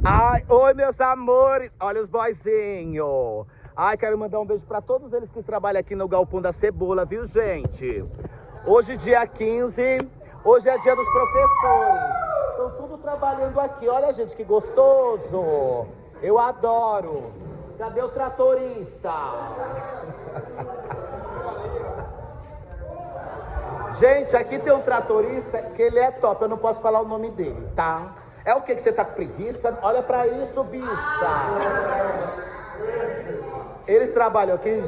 Ai, oi, meus amores. Olha os boyzinhos. Ai, quero mandar um beijo pra todos eles que trabalham aqui no Galpão da Cebola, viu, gente? Hoje, dia 15, hoje é dia dos professores. Estão tudo trabalhando aqui. Olha, gente, que gostoso. Eu adoro. Cadê o tratorista? Gente, aqui tem um tratorista que ele é top. Eu não posso falar o nome dele, tá? É o que você tá com preguiça? Olha pra isso, bicha. Eles trabalham aqui,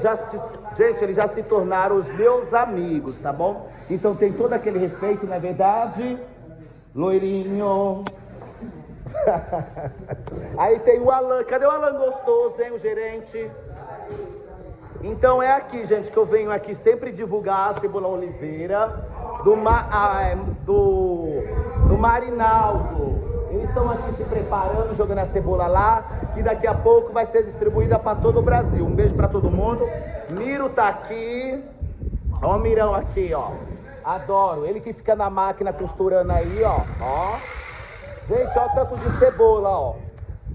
gente, eles já se tornaram os meus amigos, tá bom? Então tem todo aquele respeito, não é verdade? Loirinho. Aí tem o Alan. Cadê o Alan gostoso, hein, o gerente? Então é aqui, gente, que eu venho aqui sempre divulgar a Cebola Oliveira, do Marinaldo. Eles estão aqui se preparando, jogando a cebola lá, e daqui a pouco vai ser distribuída para todo o Brasil. Um beijo para todo mundo. Miro tá aqui. Ó o Mirão aqui, ó. Adoro. Ele que fica na máquina costurando aí, ó. Ó. Gente, ó o tanto de cebola, ó.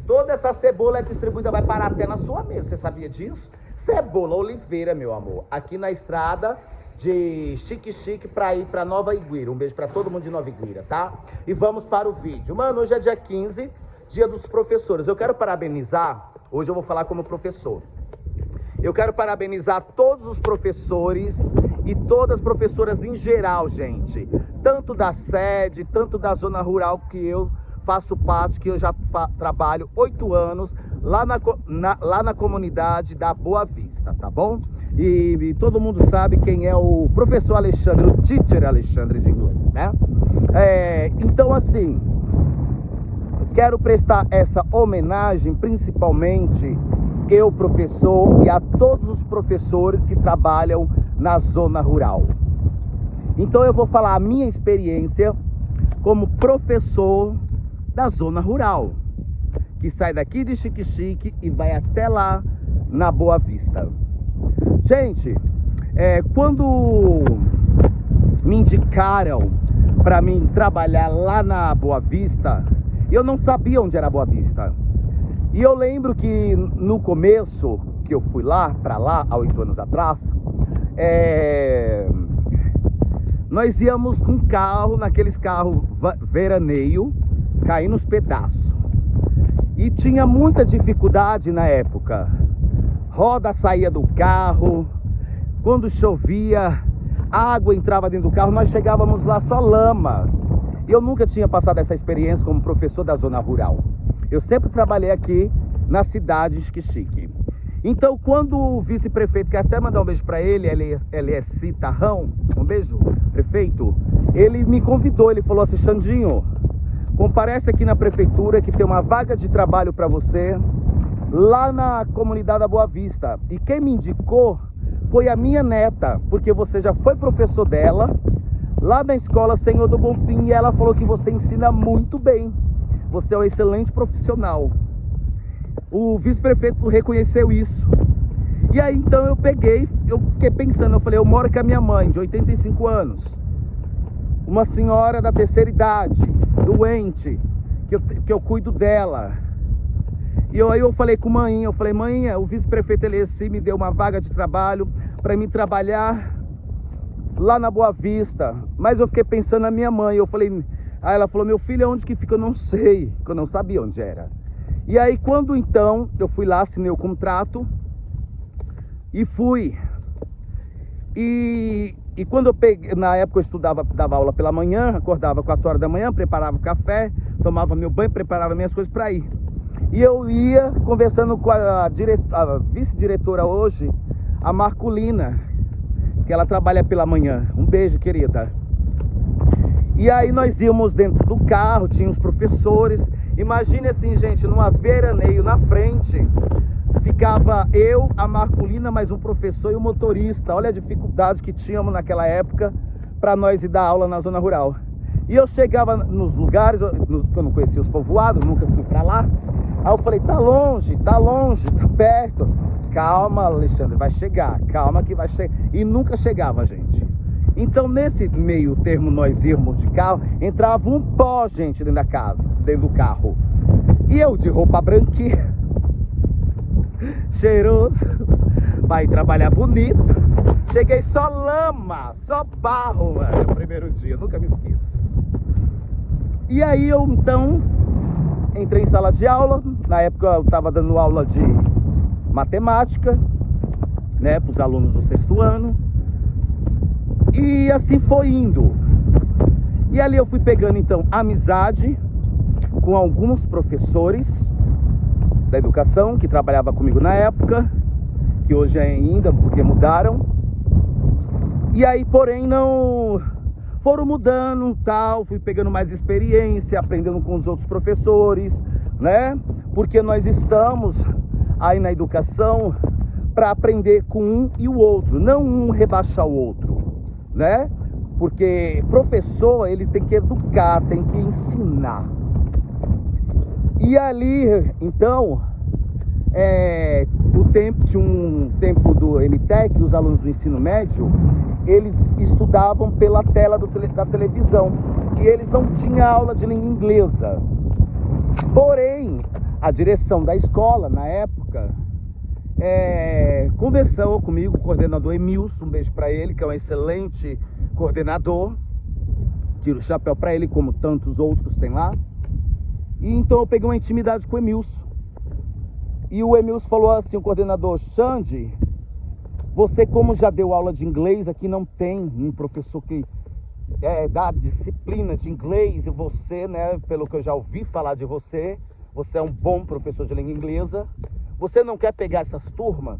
Toda essa cebola é distribuída, vai parar até na sua mesa. Você sabia disso? Cebola Oliveira, meu amor. Aqui na estrada de Xique pra ir pra Nova Iguira. Um beijo pra todo mundo de Nova Iguira, tá? E vamos para o vídeo. Mano, hoje é dia 15, dia dos professores. Eu quero parabenizar, hoje eu vou falar como professor. Eu quero parabenizar todos os professores e todas as professoras em geral, gente. Tanto da sede, tanto da zona rural que eu faço parte, que eu já trabalho 8 anos lá na comunidade da Boa Vista, tá bom? E todo mundo sabe quem é o professor Alexandre, o teacher Alexandre de inglês, né? Então, assim, quero prestar essa homenagem principalmente eu, professor, e a todos os professores que trabalham na zona rural. Então eu vou falar a minha experiência como professor da zona rural, que sai daqui de Xique e vai até lá na Boa Vista. Gente, quando me indicaram para mim trabalhar lá na Boa Vista, eu não sabia onde era Boa Vista. E eu lembro que no começo, que eu fui lá, há 8 anos atrás, nós íamos com carro, naqueles carros veraneio, caindo nos pedaços. E tinha muita dificuldade na época. Roda saía do carro, quando chovia, água entrava dentro do carro, nós chegávamos lá só lama. E eu nunca tinha passado essa experiência como professor da zona rural. Eu sempre trabalhei aqui na cidade de Xique. Então, quando o vice-prefeito, quero até mandar um beijo para ele é Citarrão, um beijo, prefeito, ele me convidou, ele falou assim: Xandinho, comparece aqui na prefeitura que tem uma vaga de trabalho para você lá na comunidade da Boa Vista. E quem me indicou foi a minha neta, porque você já foi professor dela lá na escola Senhor do Bonfim, e ela falou que você ensina muito bem. Você é um excelente profissional. O vice-prefeito reconheceu isso. E aí então eu fiquei pensando, eu falei, eu moro com a minha mãe, de 85 anos. Uma senhora da terceira idade, doente, que eu cuido dela. E aí eu falei com mãe, mãe, o vice-prefeito Eleci me deu uma vaga de trabalho para mim trabalhar lá na Boa Vista. Mas eu fiquei pensando na minha mãe, aí ela falou, meu filho, onde que fica? Eu não sei, que eu não sabia onde era. E aí quando então eu fui lá, assinei o contrato e fui. E quando eu peguei, na época eu dava aula pela manhã, acordava 4 horas da manhã, preparava o café, tomava meu banho, preparava minhas coisas para ir. E eu ia conversando com a vice-diretora hoje, a Marculina, que ela trabalha pela manhã. Um beijo, querida. E aí nós íamos dentro do carro, tinha os professores. Imagine assim, gente, numa veraneio na frente, ficava eu, a Marculina, mais um professor e um motorista. Olha a dificuldade que tínhamos naquela época para nós ir dar aula na zona rural. E eu chegava nos lugares, que eu não conhecia os povoados, nunca fui para lá. Aí eu falei, tá longe, tá perto. Calma, Alexandre, vai chegar, calma que vai chegar. E nunca chegava, gente. Então, nesse meio termo, nós íamos de carro, entrava um pó, gente, dentro da casa, dentro do carro. E eu de roupa branquinha, cheiroso, vai trabalhar bonito. Cheguei só lama, só barro, mano, no primeiro dia, nunca me esqueço. E aí eu então entrei em sala de aula. Na época eu estava dando aula de matemática, né, para os alunos do 6º ano. E assim foi indo. E ali eu fui pegando então amizade com alguns professores da educação que trabalhava comigo na época, que hoje ainda, porque mudaram. E aí, porém, não foram mudando, tal, fui pegando mais experiência, aprendendo com os outros professores, né? Porque nós estamos aí na educação para aprender com um e o outro, não um rebaixar o outro, né? Porque professor, ele tem que educar, tem que ensinar. E ali, então, tinha um tempo do MTEC, os alunos do ensino médio, eles estudavam pela tela da televisão. E eles não tinham aula de língua inglesa. Porém, a direção da escola, na época, conversou comigo, o coordenador Emilson, um beijo para ele, que é um excelente coordenador. Tiro o chapéu para ele, como tantos outros tem lá. E então eu peguei uma intimidade com o Emilson. E o Emilson falou assim, o coordenador: Xande, você como já deu aula de inglês, aqui não tem um professor que dá disciplina de inglês, e você, né, pelo que eu já ouvi falar de você, você é um bom professor de língua inglesa. Você não quer pegar essas turmas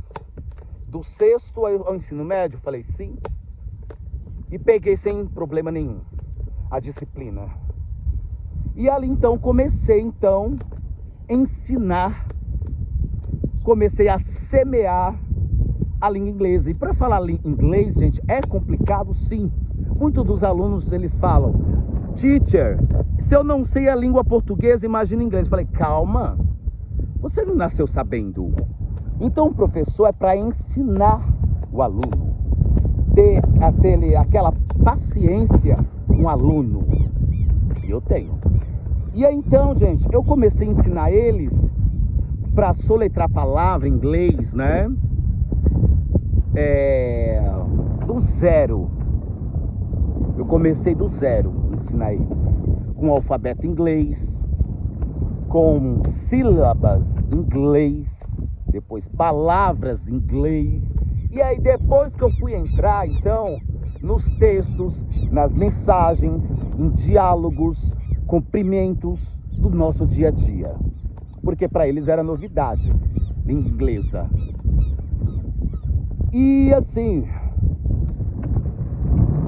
do 6º ao ensino médio? Eu falei, sim. E peguei sem problema nenhum a disciplina. E ali então comecei então a ensinar, comecei a semear a língua inglesa. E para falar inglês, gente, é complicado, sim. Muitos dos alunos, eles falam: teacher, se eu não sei a língua portuguesa, imagina inglês. Eu falei, calma, você não nasceu sabendo. Então o professor é para ensinar o aluno, ter aquela paciência com o aluno. E eu tenho. E aí então, gente, eu comecei a ensinar eles para soletrar a palavra em inglês, né? Do zero. Eu comecei do zero a ensinar eles. Com alfabeto inglês, com sílabas em inglês, depois palavras em inglês. E aí depois que eu fui entrar, então, nos textos, nas mensagens, em diálogos, cumprimentos do nosso dia a dia. Porque para eles era novidade, língua inglesa. E assim,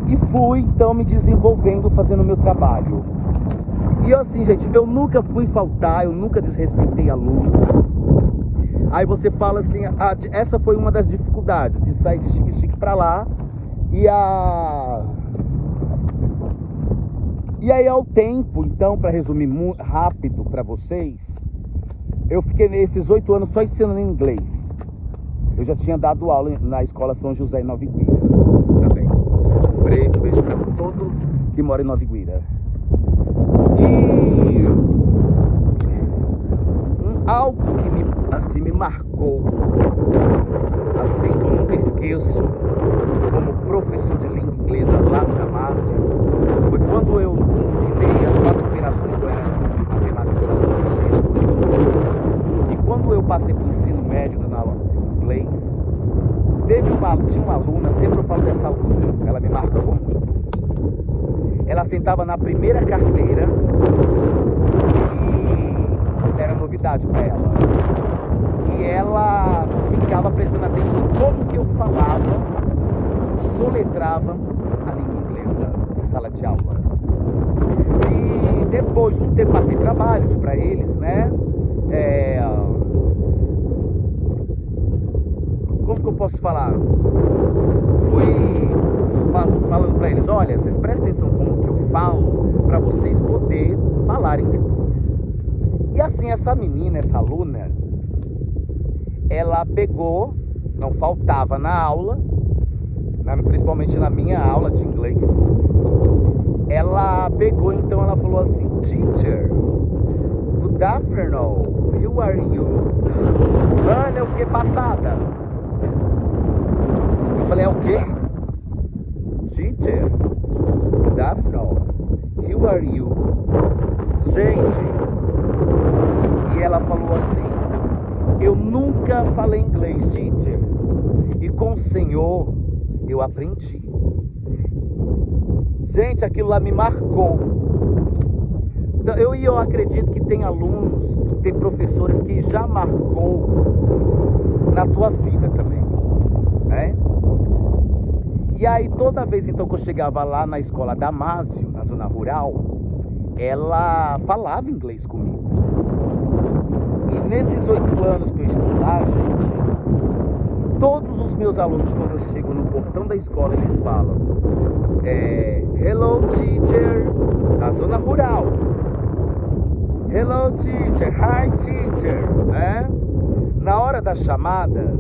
e fui então me desenvolvendo, fazendo o meu trabalho. E assim, gente, eu nunca fui faltar, eu nunca desrespeitei aluno. Aí você fala assim, essa foi uma das dificuldades, de sair de chique-chique pra lá. E aí ao tempo, então, para resumir rápido para vocês, eu fiquei nesses 8 anos só ensinando inglês. Eu já tinha dado aula na escola São José em Nova Iguira também. Um beijo para todos que moram em Nova Iguira. E algo que me marcou, assim, que eu nunca esqueço, como professor de língua inglesa lá no Damásio, foi quando eu ensinei as 4 operações que eu era de matemática para os. E quando eu passei para o ensino médio dando aula de inglês, tinha uma aluna, sempre eu falo dessa aluna, ela me marcou muito. Ela sentava na primeira carteira e era novidade para ela. E ela ficava prestando atenção em como que eu falava, soletrava a língua inglesa em sala de aula. E depois de um tempo passei trabalhos para eles, né? Como que eu posso falar? Fui falando para eles, olha, vocês prestem atenção como que eu falo, para vocês poderem falarem depois. E assim, essa menina, essa aluna, ela pegou, não faltava na aula, principalmente na minha aula de inglês. Ela pegou, então ela falou assim, teacher, good Good afternoon. Who are you? Mano, eu fiquei passada. Eu falei, é o quê? Teacher, good afternoon. Who are you? Gente, e ela falou assim, eu nunca falei inglês, teacher. E com o Senhor eu aprendi. Gente, aquilo lá me marcou. Então, eu acredito que tem alunos, tem professores que já marcou na tua vida também, né? E aí toda vez então que eu chegava lá na escola Damásio, na zona rural, ela falava inglês comigo. E nesses 8 anos que eu estou lá, gente, todos os meus alunos, quando eu chego no portão da escola, eles falam hello teacher, da zona rural. Hello teacher, hi teacher, né? Na hora da chamada,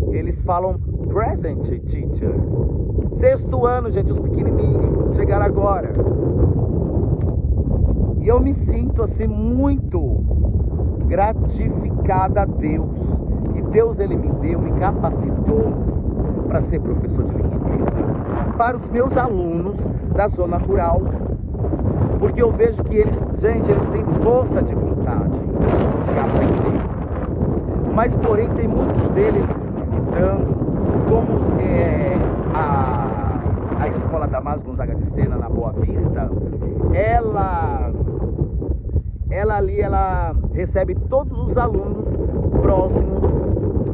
eles falam present teacher. 6º ano, gente, os pequenininhos, chegaram agora. E eu me sinto assim muito gratificada a Deus. Que Deus, Ele me deu, me capacitou para ser professor de língua inglesa. Para os meus alunos da zona rural. Porque eu vejo que eles, gente, eles têm força de vontade de aprender. Mas, porém, tem muitos deles me citando como a escola Damásio Gonzaga de Sena, na Boa Vista, ela recebe todos os alunos próximos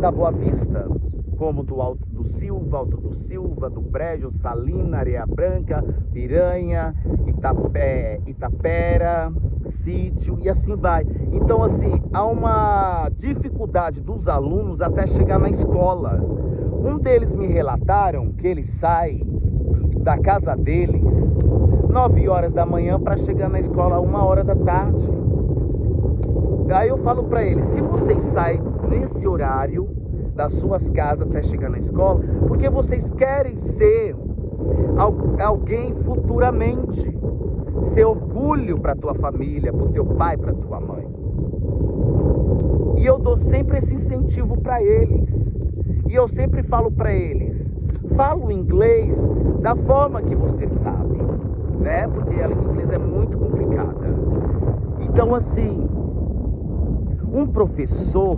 da Boa Vista, como do Alto do Silva, do Brejo, Salina, Areia Branca, Piranha, Itapera, Sítio e assim vai. Então, assim, há uma dificuldade dos alunos até chegar na escola. Um deles me relataram que ele sai da casa deles 9 horas da manhã para chegar na escola 1 hora da tarde. Aí eu falo para eles, se vocês saem nesse horário das suas casas até chegar na escola, porque vocês querem ser alguém futuramente, ser orgulho para tua família, para o teu pai, para tua mãe. E eu dou sempre esse incentivo para eles. E eu sempre falo para eles, fala o inglês da forma que você sabe, né? Porque a língua inglesa é muito complicada. Então, assim, um professor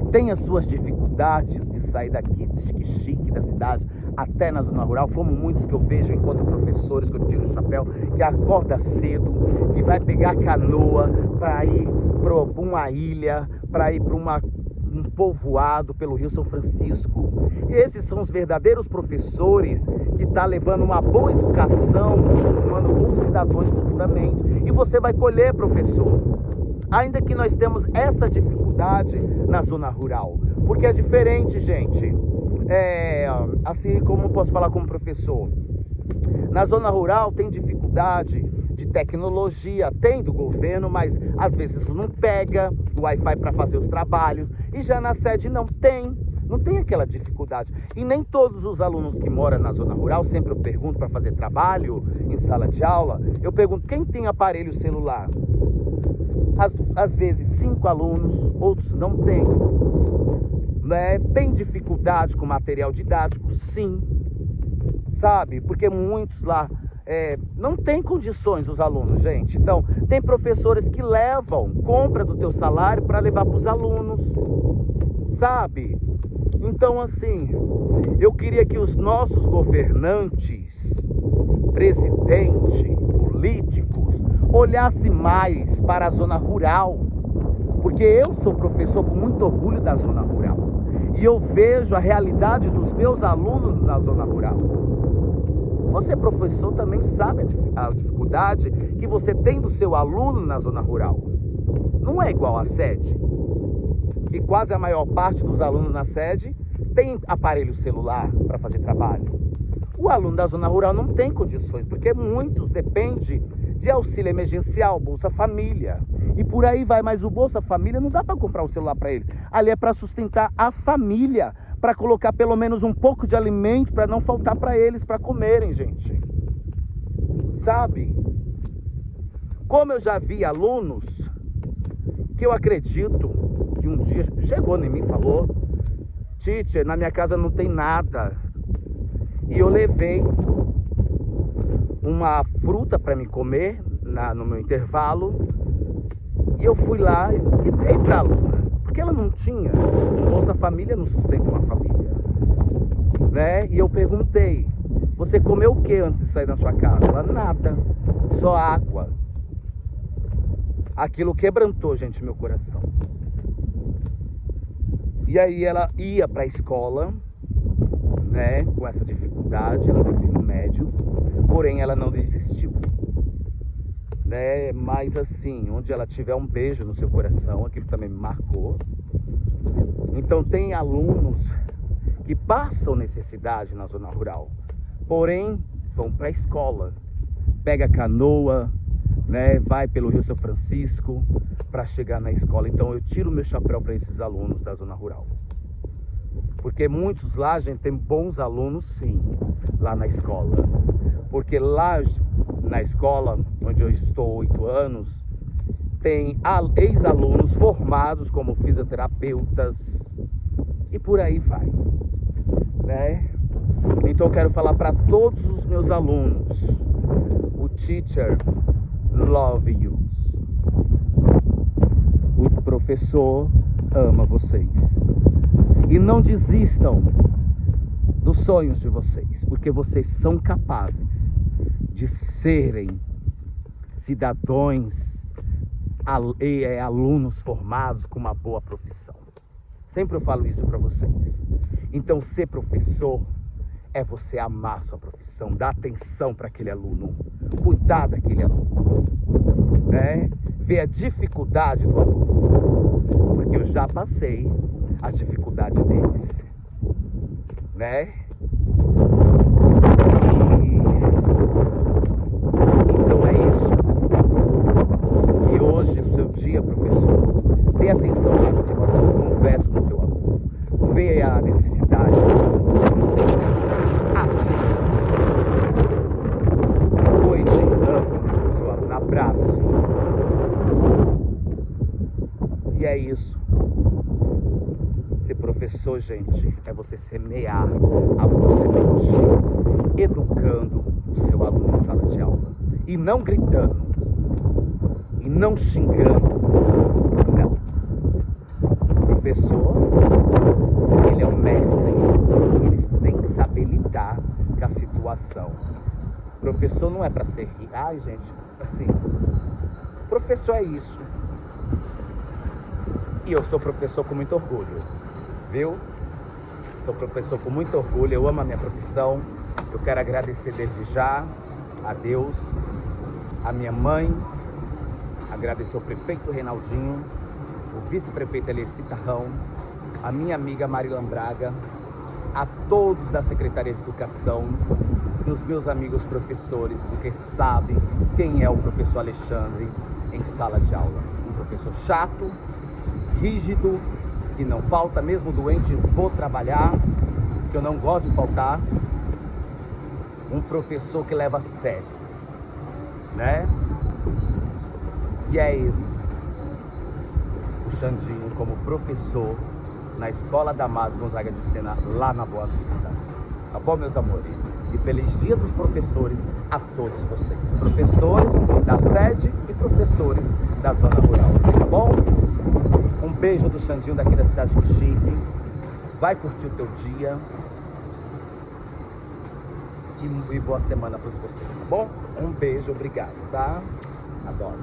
tem as suas dificuldades de sair daqui de chique-chique da cidade até na zona rural, como muitos que eu vejo enquanto professores, que eu tiro o chapéu, que acorda cedo, que vai pegar canoa para ir para uma ilha, para ir para um povoado pelo Rio São Francisco. Esses são os verdadeiros professores que estão levando uma boa educação e formando bons cidadãos futuramente. E você vai colher, professor. Ainda que nós temos essa dificuldade na zona rural. Porque é diferente, gente. Assim como eu posso falar como professor. Na zona rural tem dificuldade de tecnologia, tem do governo, mas às vezes não pega o Wi-Fi para fazer os trabalhos. E já na sede não tem aquela dificuldade. E nem todos os alunos que moram na zona rural, sempre eu pergunto para fazer trabalho em sala de aula, eu pergunto quem tem aparelho celular. Às vezes 5 alunos, outros não têm. Né? Tem dificuldade com material didático, sim. Sabe? Porque muitos lá não tem condições, os alunos, gente. Então, tem professores que compra do teu salário para levar para os alunos. Sabe? Então, assim, eu queria que os nossos governantes, presidente, políticos, olhassem mais para a zona rural. Porque eu sou professor com muito orgulho da zona rural. E eu vejo a realidade dos meus alunos na zona rural. Você, professor, também sabe a dificuldade que você tem do seu aluno na zona rural. Não é igual à sede. E quase a maior parte dos alunos na sede tem aparelho celular para fazer trabalho. O aluno da zona rural não tem condições, porque muitos dependem de auxílio emergencial, Bolsa Família. E por aí vai, mas o Bolsa Família não dá para comprar um celular para ele. Ali é para sustentar a família, para colocar pelo menos um pouco de alimento, para não faltar para eles, para comerem, gente. Sabe? Como eu já vi alunos que eu acredito que um dia chegou em mim e falou: teacher, na minha casa não tem nada. E eu levei uma fruta para me comer no meu intervalo. E eu fui lá e dei para a aluna, porque ela não tinha. Bolsa Família não sustenta uma família, né? E eu perguntei: você comeu o que antes de sair da sua casa? Ela: nada, só água. Aquilo quebrantou, gente, meu coração. E aí ela ia para a escola, né, com essa dificuldade, ela no ensino médio, porém ela não desistiu, né? Mas assim, onde ela tiver um beijo no seu coração, aquilo também me marcou. Então tem alunos que passam necessidade na zona rural, porém vão para a escola, pega canoa, né, vai pelo Rio São Francisco para chegar na escola. Então eu tiro meu chapéu para esses alunos da zona rural, porque muitos lá, gente, tem bons alunos sim, lá na escola, porque lá na escola onde eu estou 8 anos, tem ex-alunos formados como fisioterapeutas e por aí vai, né? Então eu quero falar para todos os meus alunos: o teacher love you. O professor ama vocês. E não desistam dos sonhos de vocês, porque vocês são capazes de serem cidadãos, alunos formados com uma boa profissão. Sempre eu falo isso para vocês. Então, ser professor é você amar sua profissão, dar atenção para aquele aluno, cuidar daquele aluno, né? Ver a dificuldade do aluno, porque eu já passei a dificuldade deles, né? Então é isso. E hoje, o seu dia, professor, dê atenção para o teu aluno, converse com o teu aluno, vê a necessidade do aluno, se você pode ajude. Cuide, ame o seu aluno, abraça o seu aluno. E é isso. Ser professor, gente, é você semear a boa semente, educando o seu aluno em sala de aula. E não gritando, e não xingando, não. O professor, ele é um mestre, ele tem que saber lidar com a situação. O professor não é para ser rico. Ai, gente, assim, professor é isso. E eu sou professor com muito orgulho, viu? Sou professor com muito orgulho, eu amo a minha profissão. Eu quero agradecer desde já a Deus, a minha mãe, agradecer ao prefeito Reinaldinho, o vice-prefeito Elicita Rão, a minha amiga Marilan Braga, a todos da Secretaria de Educação e os meus amigos professores, porque sabem quem é o professor Alexandre em sala de aula. Um professor chato, rígido, que não falta, mesmo doente, vou trabalhar, que eu não gosto de faltar. Um professor que leva a sério, né? E é esse o Xandinho como professor na Escola Damásio Gonzaga de Sena, lá na Boa Vista. Tá bom, meus amores? E feliz dia dos professores a todos vocês. Professores da sede e professores da zona rural, tá bom? Um beijo do Xandinho daqui da cidade de Chique. Vai curtir o teu dia. E boa semana para vocês, tá bom? Um beijo, obrigado, tá? Adoro.